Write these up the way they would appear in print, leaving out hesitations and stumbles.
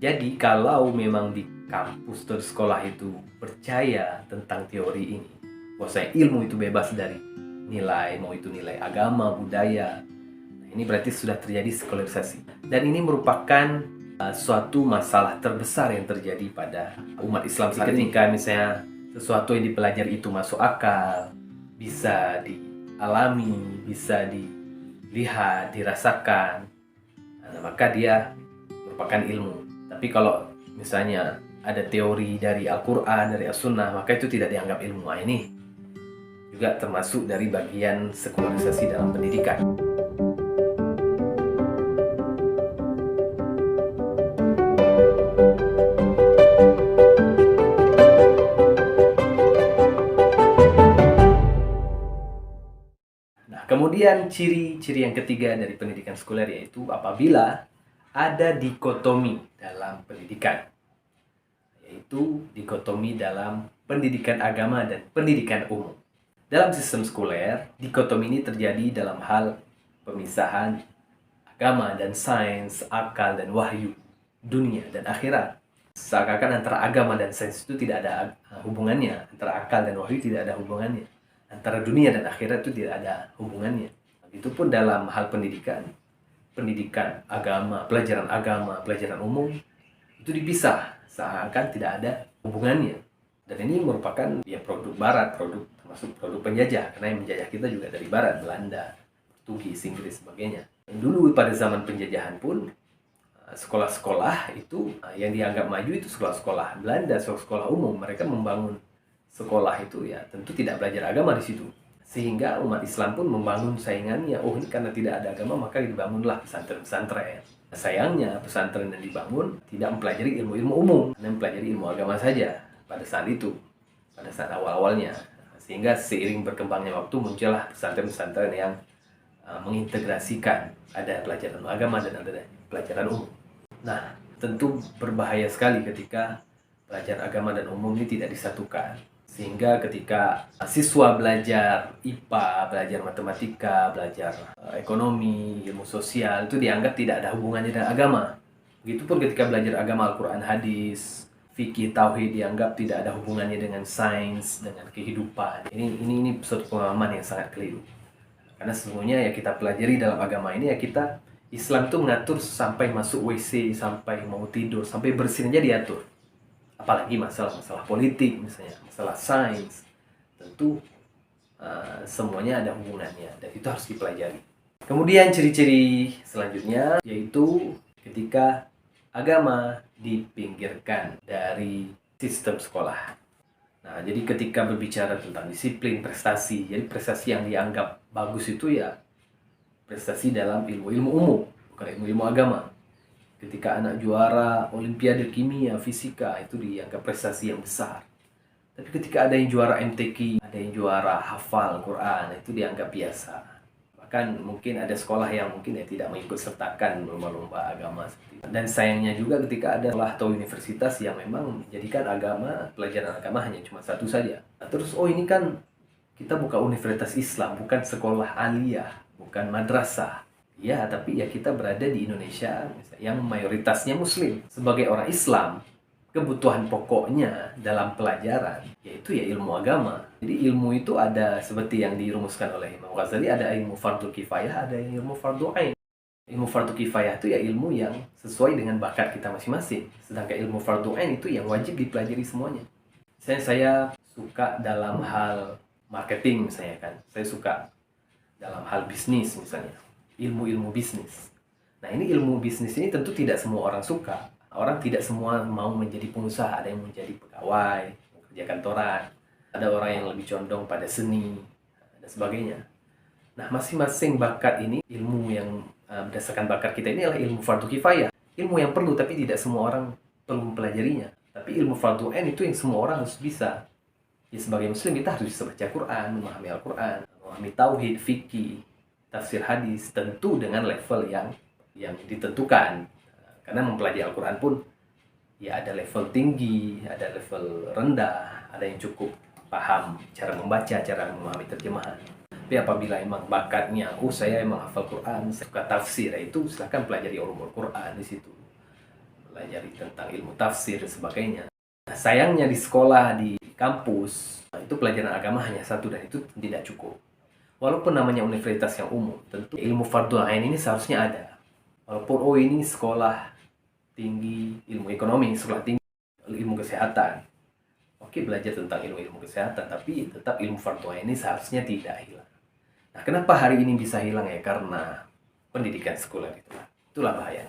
Jadi kalau memang di kampus atau di sekolah itu percaya tentang teori ini, bahwasanya ilmu itu bebas dari nilai, mau itu nilai agama, budaya, nah ini berarti sudah terjadi sekularisasi. Dan ini merupakan suatu masalah terbesar yang terjadi pada umat Islam saat ini. Ketika misalnya sesuatu yang dipelajari itu masuk akal, bisa dialami, bisa dilihat, dirasakan, nah, maka dia merupakan ilmu. Tapi kalau misalnya ada teori dari Al-Quran, dari As-Sunnah, maka itu tidak dianggap ilmu. Nah, ini juga termasuk dari bagian sekularisasi dalam pendidikan. Nah, kemudian ciri-ciri yang ketiga dari pendidikan sekuler yaitu apabila ada dikotomi dalam pendidikan, yaitu dikotomi dalam pendidikan agama dan pendidikan umum. Dalam sistem sekuler, dikotomi ini terjadi dalam hal pemisahan agama dan sains, akal dan wahyu, dunia dan akhirat. Seakan-akan antara agama dan sains itu tidak ada hubungannya, antara akal dan wahyu tidak ada hubungannya, antara dunia dan akhirat itu tidak ada hubungannya. Begitupun dalam hal pendidikan, pendidikan agama, pelajaran umum itu dipisah, seakan tidak ada hubungannya. Dan ini merupakan produk barat, termasuk produk penjajah, karena yang menjajah kita juga dari barat, Belanda, Portugis, Inggris, sebagainya. Dan dulu pada zaman penjajahan pun sekolah-sekolah itu yang dianggap maju itu sekolah-sekolah Belanda, sekolah umum. Mereka membangun sekolah itu tentu tidak belajar agama di situ. Sehingga umat Islam pun membangun saingannya. Oh, ini karena tidak ada agama maka dibangunlah pesantren-pesantren. Sayangnya pesantren yang dibangun tidak mempelajari ilmu-ilmu umum, hanya mempelajari ilmu agama saja pada saat itu, pada saat awal-awalnya. Sehingga seiring berkembangnya waktu muncullah pesantren-pesantren yang mengintegrasikan ada pelajaran agama dan ada pelajaran umum. Nah, tentu berbahaya sekali ketika pelajaran agama dan umum ini tidak disatukan. Sehingga ketika siswa belajar IPA, belajar matematika, belajar ekonomi, ilmu sosial, itu dianggap tidak ada hubungannya dengan agama. Begitupun ketika belajar agama, Al-Quran, hadis, fikih, tauhid, dianggap tidak ada hubungannya dengan sains, dengan kehidupan. Ini suatu pemahaman yang sangat keliru. Karena sesungguhnya kita pelajari dalam agama ini kita, Islam itu mengatur sampai masuk WC, sampai mau tidur, sampai bersin aja diatur. Apalagi masalah politik misalnya, masalah sains, tentu semuanya ada hubungannya dan itu harus dipelajari. Kemudian ciri-ciri selanjutnya yaitu ketika agama dipinggirkan dari sistem sekolah. Nah, jadi ketika berbicara tentang disiplin, prestasi, jadi prestasi yang dianggap bagus itu prestasi dalam ilmu-ilmu umum, bukan ilmu-ilmu agama. Ketika anak juara olimpiade kimia, fisika, itu dianggap prestasi yang besar. Tapi ketika ada yang juara MTQ, ada yang juara hafal Quran, itu dianggap biasa. Bahkan mungkin ada sekolah yang mungkin tidak mengikut sertakan lomba-lomba agama seperti itu. Dan sayangnya juga ketika ada sekolah atau universitas yang memang menjadikan pelajaran agama hanya cuma satu saja. Nah, terus ini kan kita bukan universitas Islam, bukan sekolah aliyah, bukan madrasah. Ya, tapi kita berada di Indonesia yang mayoritasnya Muslim. Sebagai orang Islam, kebutuhan pokoknya dalam pelajaran yaitu ilmu agama. Jadi ilmu itu ada seperti yang dirumuskan oleh Imam Ghazali, ada ilmu fardu kifayah, ada ilmu fardu ain. Ilmu fardu kifayah itu ilmu yang sesuai dengan bakat kita masing-masing. Sedangkan ilmu fardu ain itu yang wajib dipelajari semuanya. Saya suka dalam hal marketing misalnya kan. Saya suka dalam hal bisnis misalnya. Ilmu-ilmu bisnis. Nah, ini ilmu bisnis ini tentu tidak semua orang suka. Orang tidak semua mau menjadi pengusaha. Ada yang menjadi pegawai, kerja kantoran. Ada orang yang lebih condong pada seni, dan sebagainya. Nah, masing-masing bakat ini, ilmu yang berdasarkan bakat kita ini adalah ilmu fardu kifayah. Ilmu yang perlu, tapi tidak semua orang perlu mempelajarinya. Tapi ilmu fardu ain itu yang semua orang harus bisa. Sebagai muslim kita harus bisa baca Quran, memahami Al-Quran, memahami tauhid, fikih, tafsir hadis, tentu dengan level yang ditentukan. Karena mempelajari Al-Quran pun ada level tinggi, ada level rendah, ada yang cukup paham cara membaca, cara memahami terjemahan. Tapi apabila emang bakatnya, saya emang hafal Quran, saya suka tafsir, itu silakan pelajari ulumul Quran di situ. pelajari tentang ilmu tafsir dan sebagainya. Nah, sayangnya di sekolah, di kampus, itu pelajaran agama hanya satu dan itu tidak cukup. Walaupun namanya universitas yang umum, tentu ilmu fardhu ain ini seharusnya ada. Walaupun ini sekolah tinggi ilmu ekonomi, sekolah tinggi ilmu kesehatan. Oke, belajar tentang ilmu-ilmu kesehatan, tapi tetap ilmu fardhu ain ini seharusnya tidak hilang. Nah, kenapa hari ini bisa hilang ya? Karena pendidikan sekuler itulah. Itulah bahaya.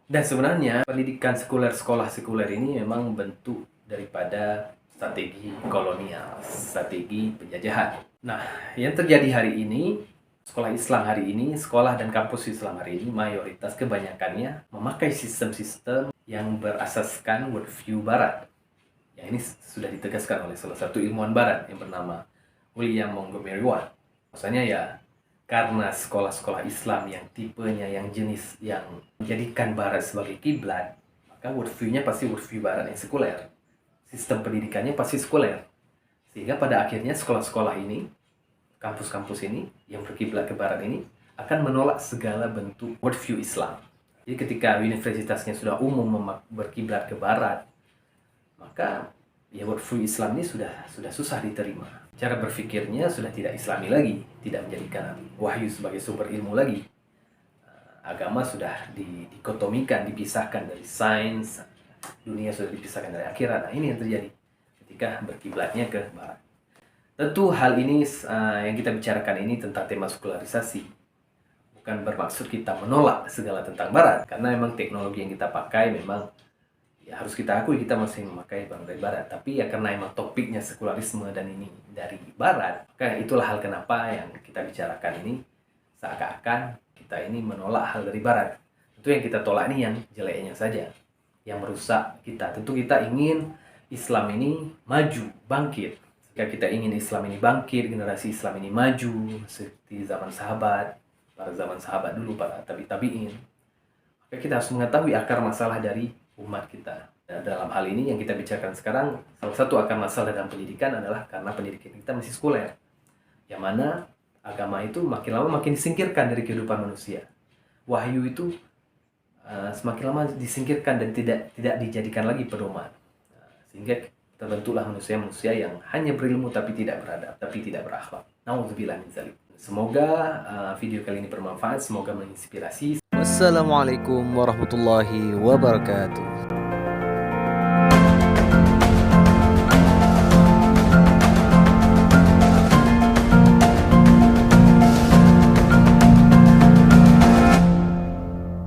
Dan sebenarnya pendidikan sekuler, sekolah sekuler ini memang bentuk daripada strategi kolonial, strategi penjajahan. Nah, yang terjadi hari ini, sekolah Islam hari ini, sekolah dan kampus Islam hari ini, mayoritas kebanyakannya memakai sistem-sistem yang berasaskan worldview Barat. Yang ini sudah ditegaskan oleh salah satu ilmuwan Barat yang bernama William Montgomery Watt. Maksudnya ya, karena sekolah-sekolah Islam yang tipenya, yang jenis, yang menjadikan Barat sebagai kiblat, maka worldview-nya pasti worldview Barat yang sekuler. Sistem pendidikannya pasti sekuler. Sehingga pada akhirnya sekolah-sekolah ini, kampus-kampus ini, yang berkiblat ke Barat ini, akan menolak segala bentuk worldview Islam. Jadi ketika universitasnya sudah umum berkiblat ke Barat, maka ya worldview Islam ini sudah susah diterima. Cara berpikirnya sudah tidak Islami lagi, tidak menjadikan wahyu sebagai sumber ilmu lagi. Agama sudah dikotomikan, dipisahkan dari sains, dunia sudah dipisahkan dari akhirat. Nah, ini yang terjadi ketika berkiblatnya ke Barat. Tentu hal ini yang kita bicarakan ini tentang tema sekularisasi. Bukan bermaksud kita menolak segala tentang Barat, karena memang teknologi yang kita pakai memang ya harus kita akui kita masih memakai barang dari Barat. Tapi ya karena emang topiknya sekularisme dan ini dari Barat, maka itulah hal kenapa yang kita bicarakan ini seakan-akan kita ini menolak hal dari Barat. Tentu yang kita tolak ini yang jeleknya saja, yang merusak kita. Tentu kita ingin Islam ini maju, bangkit. Jika kita ingin Islam ini bangkit, generasi Islam ini maju seperti zaman sahabat, para zaman sahabat dulu, para tabi'in, maka kita harus mengetahui akar masalah dari umat kita. Dan dalam hal ini yang kita bicarakan sekarang, salah satu akar masalah dalam pendidikan adalah karena pendidikan kita masih sekuler, yang mana agama itu makin lama makin disingkirkan dari kehidupan manusia. Wahyu itu semakin lama disingkirkan dan tidak dijadikan lagi pedoman. Sehingga terbentuklah manusia-manusia yang hanya berilmu tapi tidak beradab, tapi tidak berakhlak. Nauzubillah min dzalik. Semoga video kali ini bermanfaat, semoga menginspirasi. Wassalamualaikum warahmatullahi wabarakatuh.